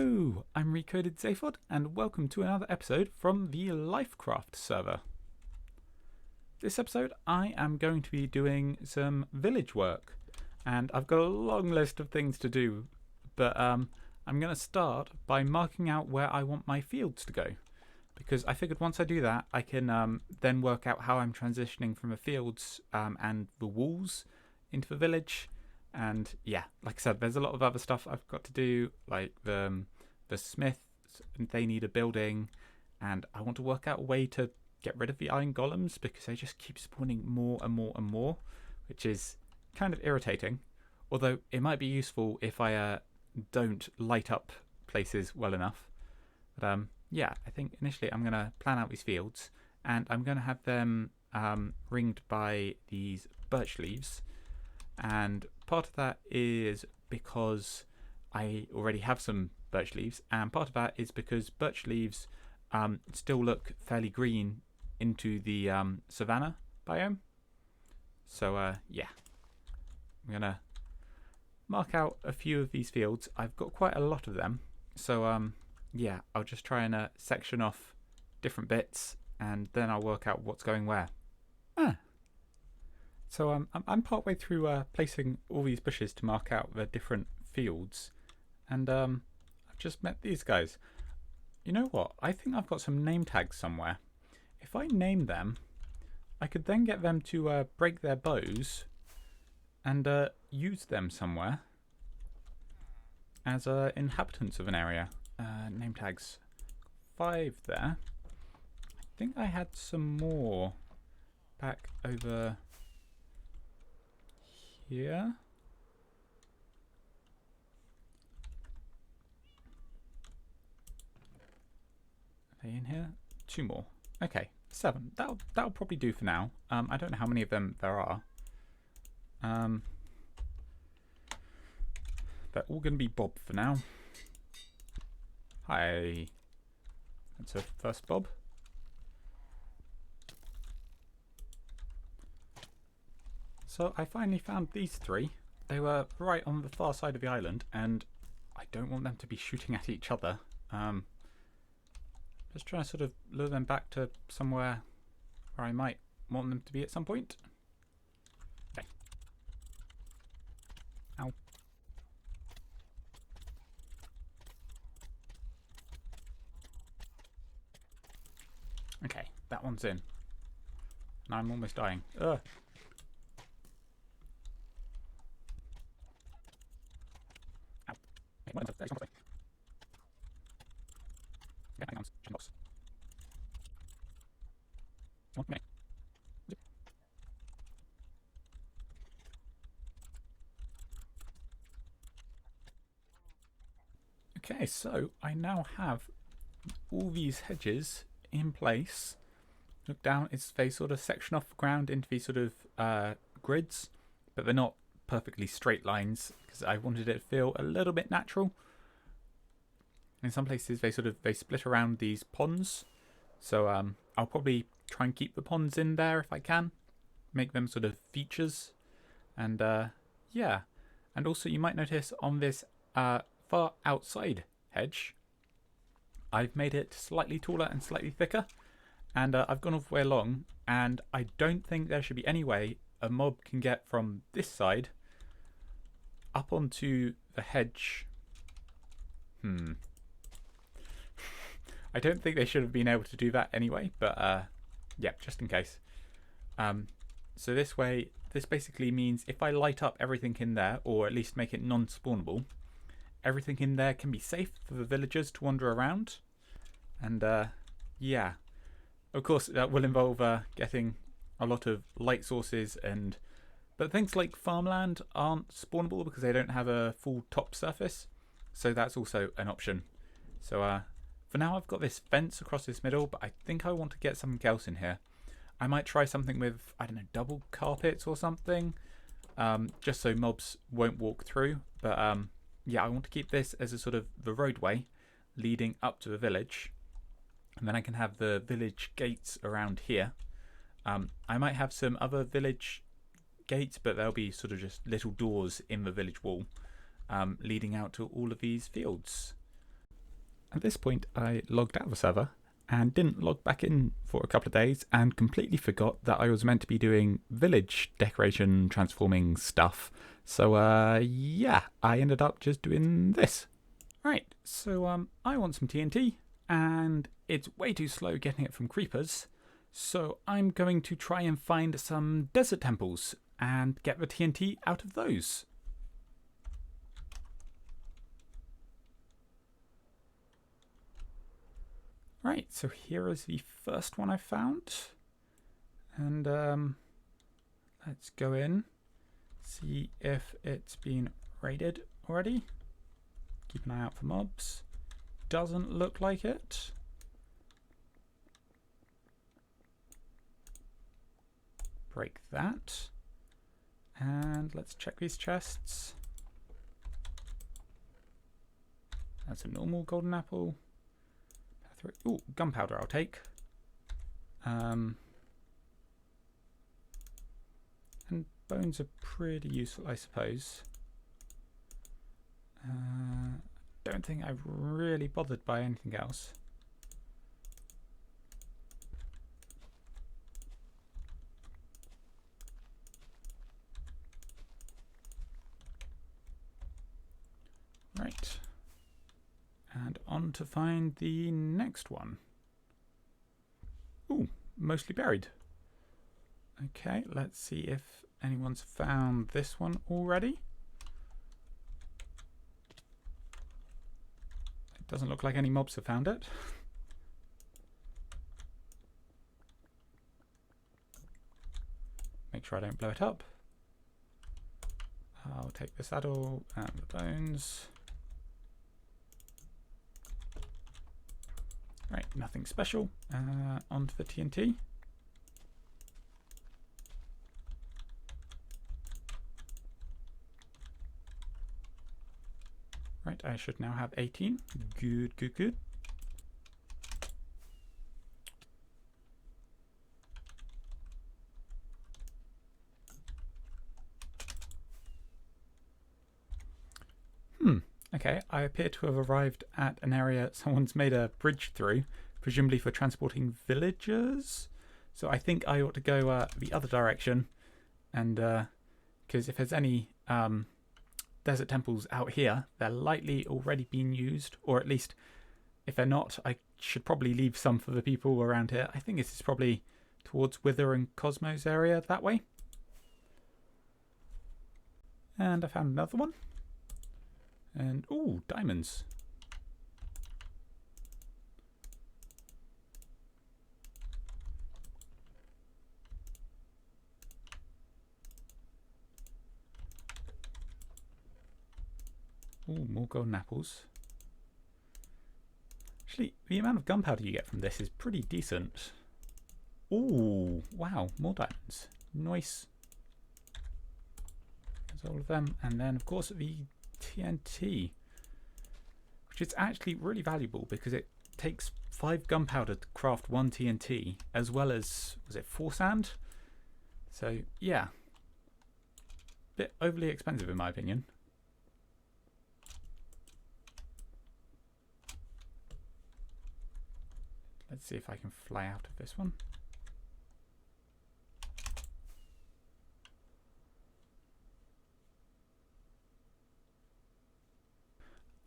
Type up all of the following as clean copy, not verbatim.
Hello, I'm Recoded Zaphod, and welcome to another episode from the Lyfcraft server. This episode I am going to be doing some village work, and I've got a long list of things to do, but I'm going to start by marking out where I want my fields to go, because I figured once I do that I can then work out how I'm transitioning from the fields and the walls into the village. And yeah, like I said, there's a lot of other stuff I've got to do, like the smiths, they need a building, and I want to work out a way to get rid of the iron golems because they just keep spawning more and more and more, which is kind of irritating. Although it might be useful if I don't light up places well enough. But yeah, I think initially I'm going to plan out these fields, and I'm going to have them ringed by these birch leaves. And part of that is because I already have some birch leaves, and part of that is because birch leaves still look fairly green into the savanna biome. So yeah, I'm gonna mark out a few of these fields. I've got quite a lot of them, so yeah, I'll just try and section off different bits, and then I'll work out what's going where. So I'm partway through placing all these bushes to mark out the different fields, and I've just met these guys. You know what? I think I've got some name tags somewhere. If I name them, I could then get them to break their bows and use them somewhere as inhabitants of an area. Name tags. 5 there. I think I had some more back over here. Are they in here? 2 more. Okay, 7. That'll probably do for now. I don't know how many of them there are. They're all going to be Bob for now. Hi. That's a first Bob. So I finally found these 3. They were right on the far side of the island, and I don't want them to be shooting at each other. Just trying to sort of lure them back to somewhere where I might want them to be at some point. Okay. Ow. Okay, that one's in. And I'm almost dying. Ugh. Okay, so I now have all these hedges in place. Look down, they sort of section off the ground into these sort of grids, but they're not perfectly straight lines because I wanted it to feel a little bit natural. In some places they split around these ponds, so I'll probably try and keep the ponds in there if I can, make them sort of features. And yeah, and also you might notice on this far outside hedge I've made it slightly taller and slightly thicker, and I've gone all the way along, and I don't think there should be any way a mob can get from this side up onto the hedge. I don't think they should have been able to do that anyway, but yeah, just in case. So this way, this basically means if I light up everything in there, or at least make it non-spawnable, everything in there can be safe for the villagers to wander around. And yeah, of course that will involve getting a lot of light sources, but things like farmland aren't spawnable because they don't have a full top surface, so that's also an option. So for now I've got this fence across this middle, but I think I want to get something else in here. I might try something with, I don't know, double carpets or something, just so mobs won't walk through. But yeah, I want to keep this as a sort of the roadway leading up to the village, and then I can have the village gates around here. I might have some other village gates, but they'll be sort of just little doors in the village wall leading out to all of these fields. At this point, I logged out of the server and didn't log back in for a couple of days and completely forgot that I was meant to be doing village decoration transforming stuff. So yeah, I ended up just doing this. Right, so I want some TNT and it's way too slow getting it from creepers. So I'm going to try and find some desert temples and get the TNT out of those. Right, so here is the first one I found. And let's go in, see if it's been raided already. Keep an eye out for mobs. Doesn't look like it. Break that. And let's check these chests. That's a normal golden apple. Ooh, gunpowder I'll take. And bones are pretty useful, I suppose. Don't think I've really bothered by anything else. Right. And on to find the next one. Ooh, mostly buried. Okay, let's see if anyone's found this one already. It doesn't look like any mobs have found it. Make sure I don't blow it up. I'll take the saddle and the bones. Right, nothing special. On to the TNT. Right, I should now have 18. Good, good, good. Okay, I appear to have arrived at an area someone's made a bridge through, presumably for transporting villagers. So I think I ought to go the other direction, and because if there's any desert temples out here, they're likely already being used, or at least if they're not, I should probably leave some for the people around here. I think this is probably towards Wither and Cosmos area that way. And I found another one. And, ooh, diamonds. Ooh, more golden apples. Actually, the amount of gunpowder you get from this is pretty decent. Ooh, wow, more diamonds. Nice. There's all of them. And then, of course, the TNT, which is actually really valuable because it takes 5 gunpowder to craft 1 TNT, as well as, was it 4 sand? So, yeah. Bit overly expensive in my opinion. Let's see if I can fly out of this one.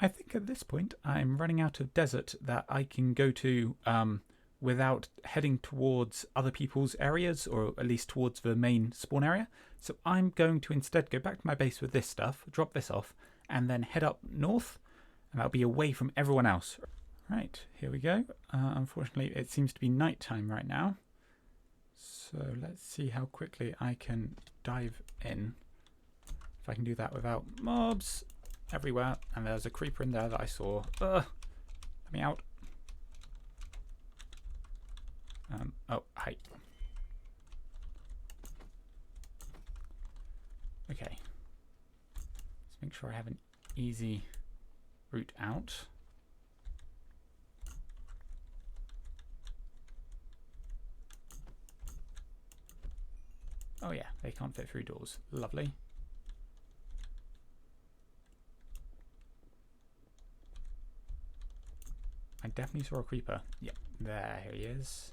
I think at this point I'm running out of desert that I can go to without heading towards other people's areas, or at least towards the main spawn area. So I'm going to instead go back to my base with this stuff, drop this off, and then head up north, and that'll be away from everyone else. Right, here we go. Unfortunately, it seems to be nighttime right now. So let's see how quickly I can dive in. If I can do that without mobs everywhere. And there's a creeper in there that I saw. Let me out. Oh, hi. Okay. Let's make sure I have an easy route out. Oh yeah, they can't fit through doors. Lovely. definitely saw a creeper. Yep, there he is.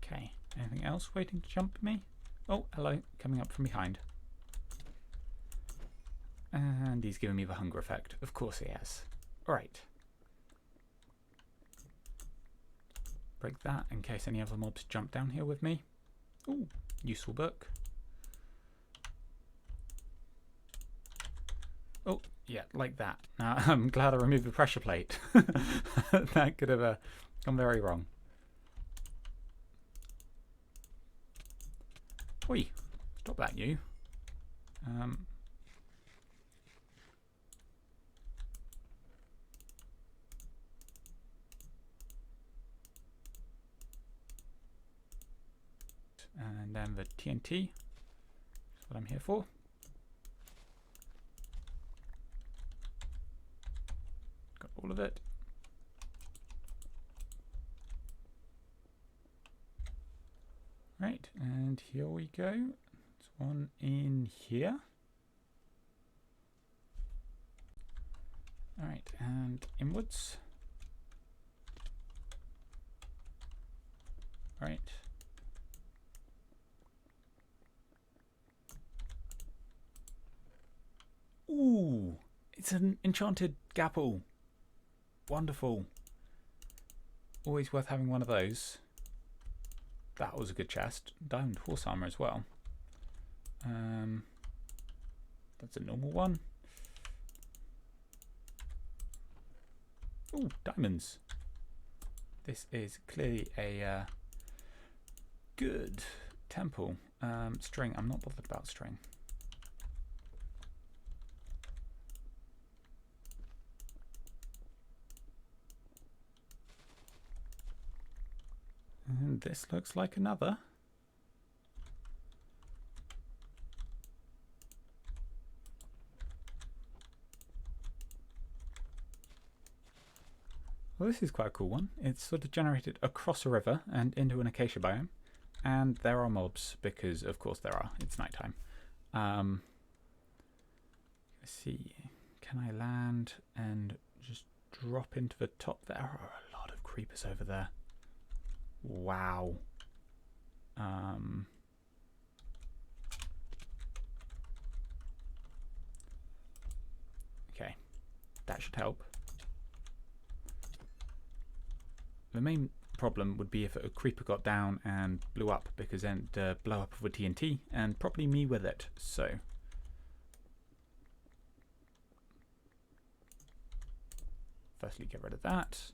Okay, anything else waiting to jump me? Oh, hello, coming up from behind. And he's giving me the hunger effect. Of course he has. Alright. Break that in case any other mobs jump down here with me. Ooh, useful book. Oh, yeah, like that. Now, I'm glad I removed the pressure plate. That could have gone very wrong. Oi, stop that, you. And then the TNT. That's what I'm here for. Got all of it. Right, and here we go. There's one in here. Alright, and inwards. Alright. Ooh, it's an enchanted gapple. Wonderful. Always worth having one of those. That was a good chest. Diamond horse armor as well. That's a normal one. Ooh, diamonds. This is clearly a good temple. String. I'm not bothered about string. And this looks like another. Well, this is quite a cool one. It's sort of generated across a river and into an acacia biome. And there are mobs, because of course there are. It's nighttime. Let's see. Can I land and just drop into the top? There are a lot of creepers over there. Wow. Okay, that should help. The main problem would be if a creeper got down and blew up, because then it'd blow up with TNT and probably me with it. So firstly, get rid of that.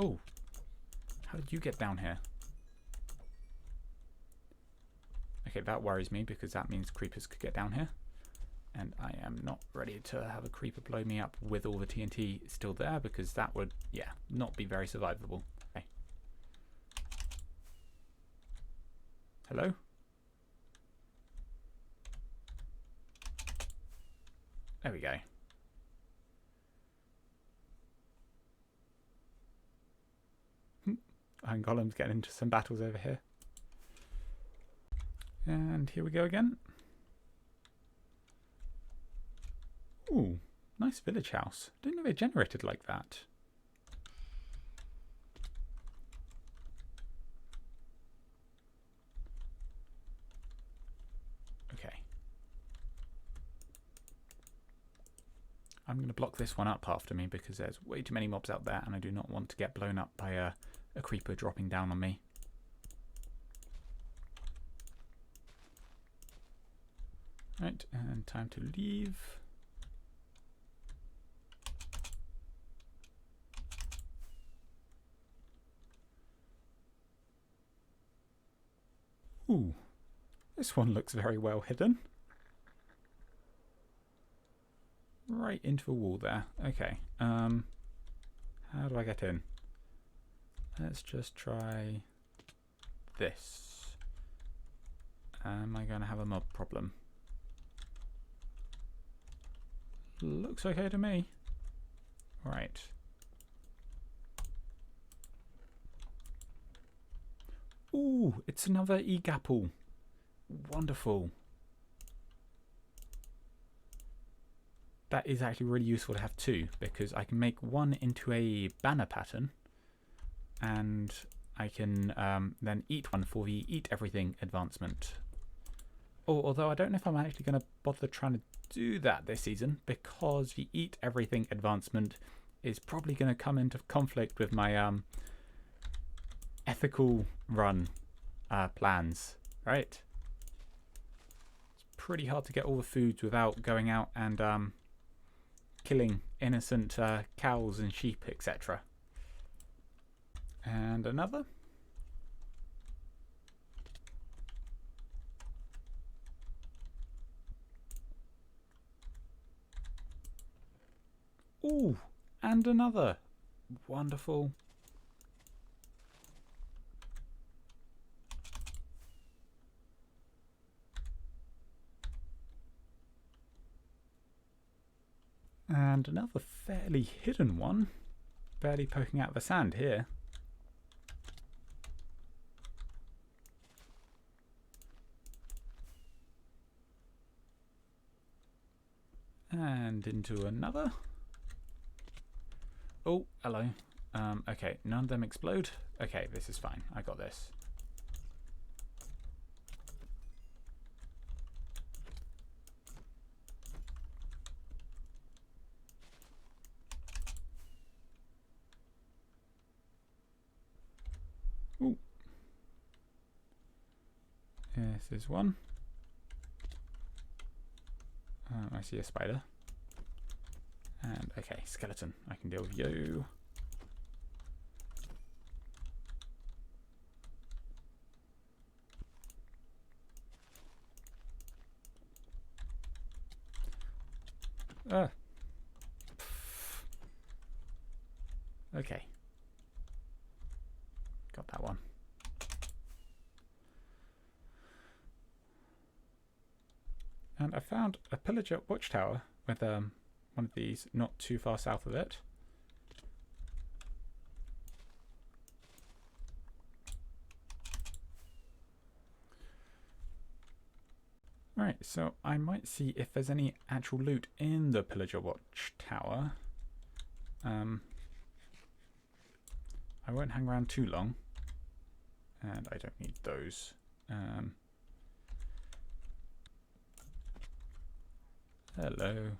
Oh, how did you get down here? Okay, that worries me because that means creepers could get down here. And I am not ready to have a creeper blow me up with all the TNT still there, because that would, yeah, not be very survivable. Okay. Hello? There we go. Iron Golem's getting into some battles over here. And here we go again. Ooh, nice village house. Didn't know they generated like that. Okay. I'm going to block this one up after me because there's way too many mobs out there and I do not want to get blown up by a creeper dropping down on me. Right, and time to leave. Ooh, this one looks very well hidden. Right into the wall there. Okay, how do I get in? Let's just try this. Am I going to have a mob problem? Looks okay to me. Right. Ooh, it's another e-gapple. Wonderful. That is actually really useful to have two, because I can make one into a banner pattern, and I can then eat one for the Eat Everything advancement. Oh, although I don't know if I'm actually going to bother trying to do that this season, because the Eat Everything advancement is probably going to come into conflict with my ethical run plans, right? It's pretty hard to get all the foods without going out and killing innocent cows and sheep, etc. And another. Ooh, and another. Wonderful. And another fairly hidden one, barely poking out of the sand here. And into another. Oh, hello. Okay, none of them explode. Okay, this is fine. I got this. Ooh. This is one. I see a spider. And okay, skeleton. I can deal with you. Okay. Got that one. And I found a pillager watchtower with one of these not too far south of it. Right, so I might see if there's any actual loot in the pillager watchtower. I won't hang around too long, and I don't need those. Hello.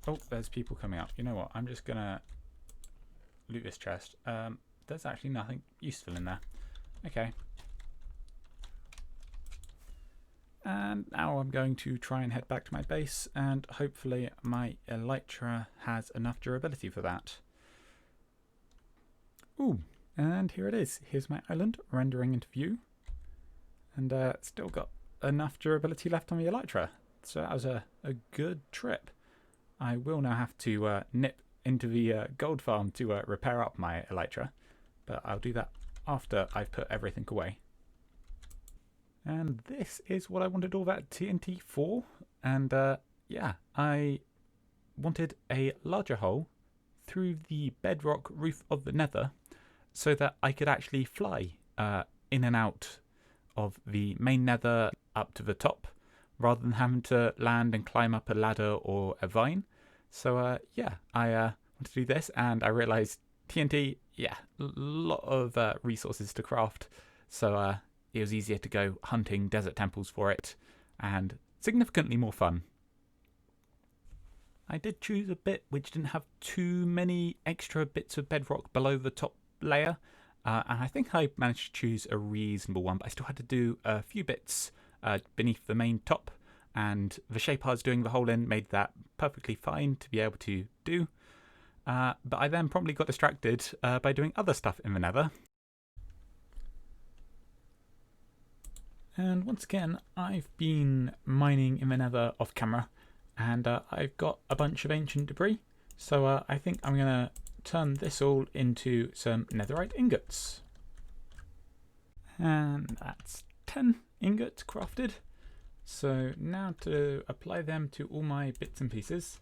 Oh, there's people coming up. You know what? I'm just gonna loot this chest. There's actually nothing useful in there. Okay. And now I'm going to try and head back to my base, and hopefully my elytra has enough durability for that. Ooh, and here it is. Here's my island rendering into view. And still got enough durability left on the elytra. So that was a good trip. I will now have to nip into the gold farm to repair up my elytra, but I'll do that after I've put everything away. And this is what I wanted all that TNT for. And yeah, I wanted a larger hole through the bedrock roof of the nether so that I could actually fly in and out of the main nether up to the top, rather than having to land and climb up a ladder or a vine. So yeah, I wanted to do this, and I realised TNT, yeah, a lot of resources to craft. So it was easier to go hunting desert temples for it, and significantly more fun. I did choose a bit which didn't have too many extra bits of bedrock below the top layer, and I think I managed to choose a reasonable one, but I still had to do a few bits beneath the main top, and the shape I was doing the hole in made that perfectly fine to be able to do. But I then promptly got distracted by doing other stuff in the nether. And once again, I've been mining in the nether off camera, and I've got a bunch of ancient debris. So I think I'm going to turn this all into some netherite ingots. And that's 10 ingots crafted. So now to apply them to all my bits and pieces,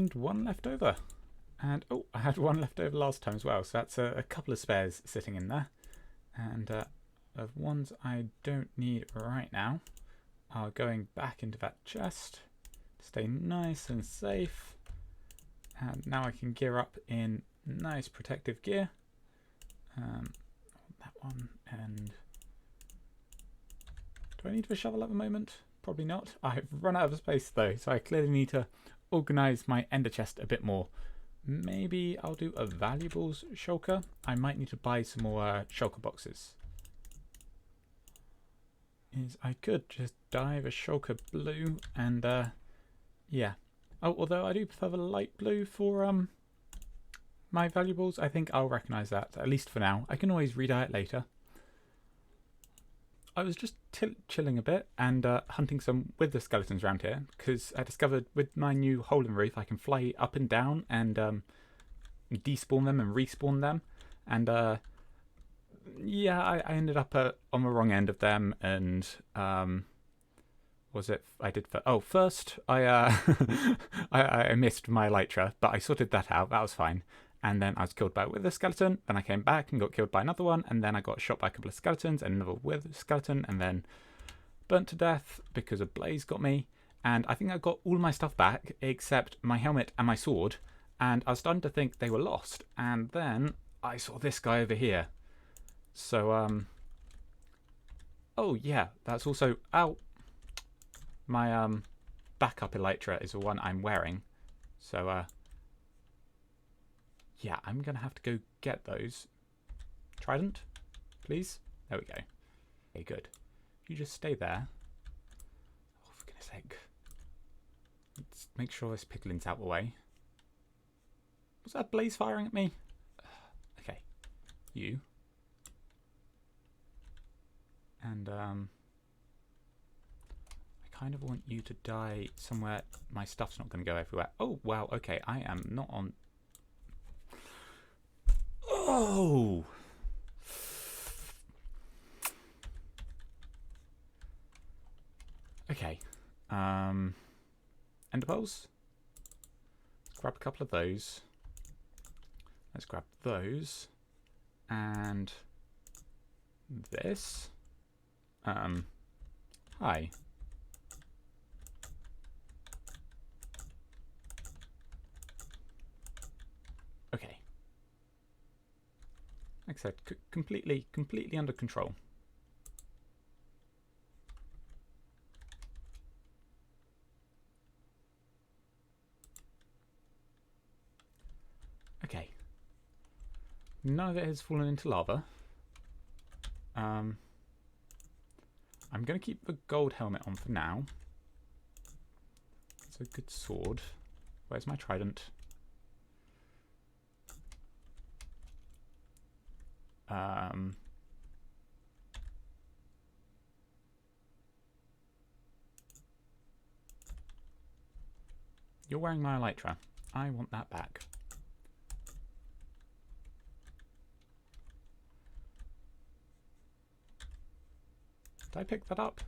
And one left over. And oh, I had one left over last time as well, so that's a couple of spares sitting in there. And of ones I don't need right now are going back into that chest. Stay nice and safe. And now I can gear up in nice protective gear. That one. And do I need a shovel at the moment? Probably not. I've run out of space though, so I clearly need to organise my ender chest a bit more. Maybe I'll do a valuables shulker. I might need to buy some more shulker boxes. I could just dye the shulker blue and yeah. Oh, although I do prefer the light blue for my valuables. I think I'll recognise that, at least for now. I can always re-dye it later. I was just chilling a bit and hunting some wither skeletons around here, because I discovered with my new hole in the roof I can fly up and down and despawn them and respawn them. And yeah, I ended up on the wrong end of them. And was it? I did. First I I missed my elytra, but I sorted that out. That was fine. And then I was killed by a wither skeleton. Then I came back and got killed by another one. And then I got shot by a couple of skeletons and another wither skeleton. And then burnt to death because a blaze got me. And I think I got all my stuff back except my helmet and my sword. And I was starting to think they were lost. And then I saw this guy over here. So, oh yeah, that's also... Ow! My backup elytra is the one I'm wearing. So, yeah, I'm going to have to go get those. Trident, please? There we go. Okay, good. You just stay there. Oh, for goodness sake. Let's make sure this piglin's out of the way. Was that blaze firing at me? Okay. You. And, I kind of want you to die somewhere my stuff's not going to go everywhere. Oh, wow, okay. I am not on... Oh! Okay. Ender pearls. Let's grab a couple of those. Let's grab those. And this. Hi. Okay. Like I said, completely under control. Okay. None of it has fallen into lava. I'm going to keep the gold helmet on for now. It's a good sword. Where's my trident? You're wearing my elytra. I want that back. Did I pick that up?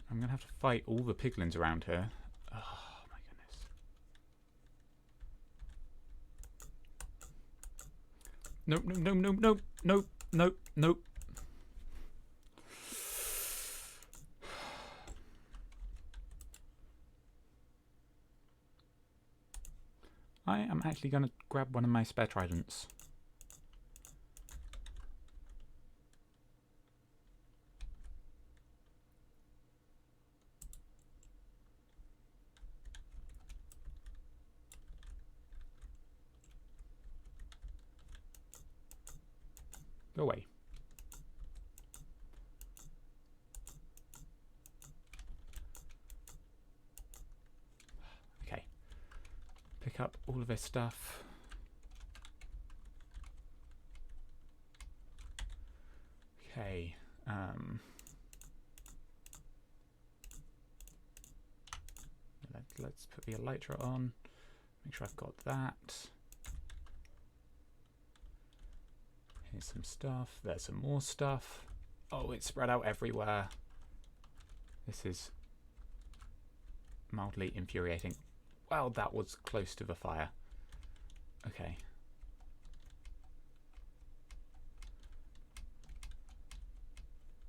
I'm going to have to fight all the piglins around here. Oh my goodness. Nope, nope, nope, nope, nope, nope, nope, nope. I am actually going to grab one of my spare tridents. Go away. Okay. Pick up all of this stuff. Okay. Let's put the elytra on. Make sure I've got that. Here's some stuff. There's some more stuff. Oh, it's spread out everywhere. This is mildly infuriating. Well, that was close to the fire. Okay.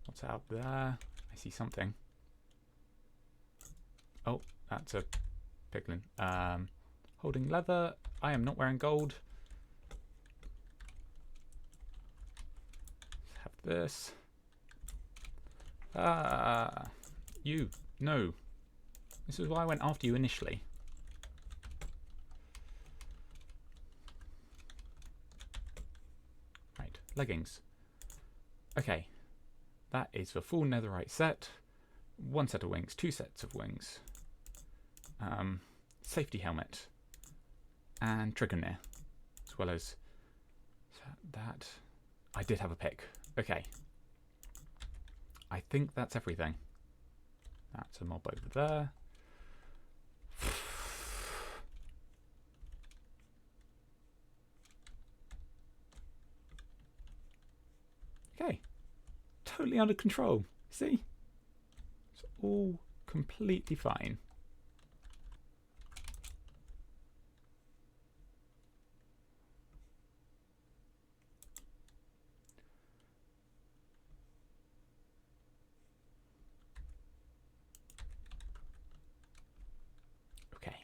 What's out there? I see something. Oh, that's a piglin. Holding leather. I am not wearing gold. Let's have this. You. No. This is why I went after you initially. Right, leggings. Okay. That is the full netherite set. 1 set of wings, 2 sets of wings. Safety helmet. And trigoneer. As well as that. I did have a pick. Okay. I think that's everything. That's a mob over there. Okay. Totally under control. See? It's all completely fine. Okay.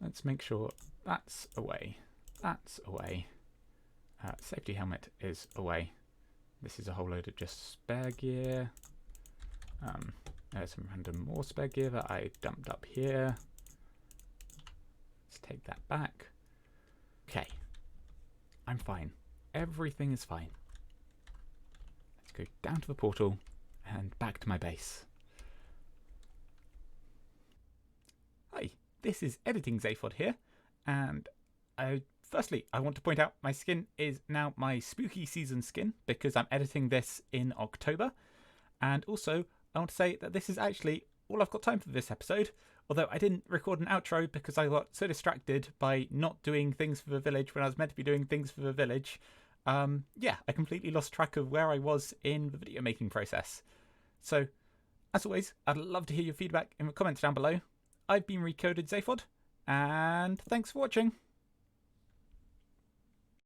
Let's make sure that's away. That's away. Safety helmet is away. This is a whole load of just spare gear. There's some random more spare gear that I dumped up here. Let's take that back. Okay. I'm fine. Everything is fine. Let's go down to the portal and back to my base. Hi, this is Editing Zaphod here, and firstly, I want to point out my skin is now my spooky season skin because I'm editing this in October. And also, I want to say that this is actually all I've got time for this episode, although I didn't record an outro because I got so distracted by not doing things for the village when I was meant to be doing things for the village. Yeah, I completely lost track of where I was in the video making process. So, as always, I'd love to hear your feedback in the comments down below. I've been Recoded Zaphod, and thanks for watching.